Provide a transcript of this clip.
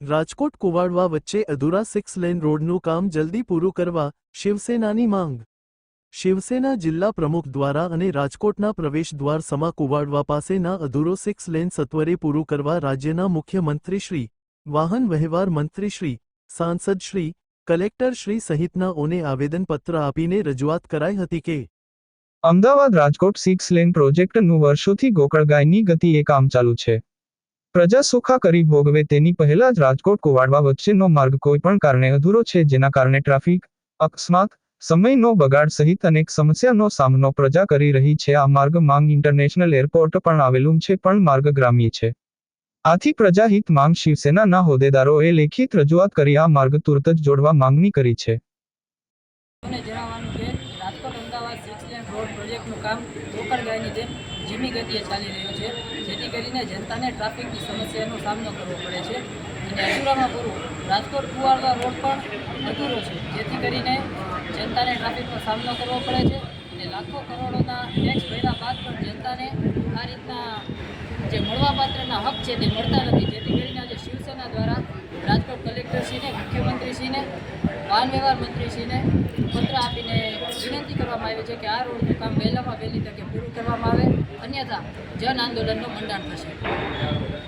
રાજકોટ કુવાડવા વચ્ચે અધૂરા 6 લેન રોડનું કામ જલ્દી પૂરું કરવા શિવસેનાની માંગ। શિવસેના જિલ્લા પ્રમુખ દ્વારા અને રાજકોટના પ્રવેશદ્વાર સમા કુવાડવા પાસેના અધૂરો 6 લેન સત્વરે પૂરું કરવા રાજ્યના મુખ્યમંત્રીશ્રી, વાહન વ્યવહાર મંત્રીશ્રી, સાંસદશ્રી, કલેક્ટરશ્રી સહિતનાઓને આવેદનપત્ર આપીને રજૂઆત કરાઈ હતી કે અમદાવાદ રાજકોટ 6 લેન પ્રોજેક્ટનું વર્ષોથી ગોકળગાયની ગતિએ કામ ચાલુ છે। પ્રજા સુખાકારી ભોગવે તેની પહેલા જ રાજકોટ કુવાડવા વચ્ચેનો માર્ગ કોઈપણ કારણે અધૂરો છે, જેના કારણે ટ્રાફિક, અકસ્માત, સમયનો બગાડ સહિત અનેક સમસ્યાનો સામનો પ્રજા કરી રહી છે। આ માર્ગ માંગ ઇન્ટરનેશનલ એરપોર્ટ પણ આવેલું છે, પણ માર્ગ ગ્રામ્ય છે। આથી પ્રજાહિત માંગ શિવસેનાના હોદ્દેદારોએ લેખિત રજૂઆત કરી આ માર્ગ તુરત જ જોડવા માંગણી કરી છે। રાજકોટ અમદાવાદ 6 લેન રોડ પ્રોજેક્ટનું કામ ગોકળગાયની જેમ ધીમી ગતિએ ચાલી રહ્યું છે, જેથી કરીને જનતાને ટ્રાફિકની સમસ્યાનો સામનો કરવો પડે છે અને અધૂરામાં પૂરું રાજકોટ કુવાડવા રોડ પણ અધૂરો છે, જેથી કરીને જનતાને ટ્રાફિકનો સામનો કરવો પડે છે અને લાખો કરોડોના ટેક્સ ભર્યા બાદ પણ જનતાને આ રીતના જે મળવાપાત્રના હક છે તે મળતા નથી, જેથી કરીને આજે શિવસેના દ્વારા રાજકોટ કલેક્ટરશ્રીને, મુખ્યમંત્રીશ્રીને, વાહન વ્યવહાર મંત્રીશ્રીને પત્ર આપીને વિનંતી કરવામાં આવી છે કે આ રોડનું કામ વહેલામાં વહેલી તકે પૂરું કરવામાં આવે, અન્યથા જન આંદોલનનું મંડાણ થશે।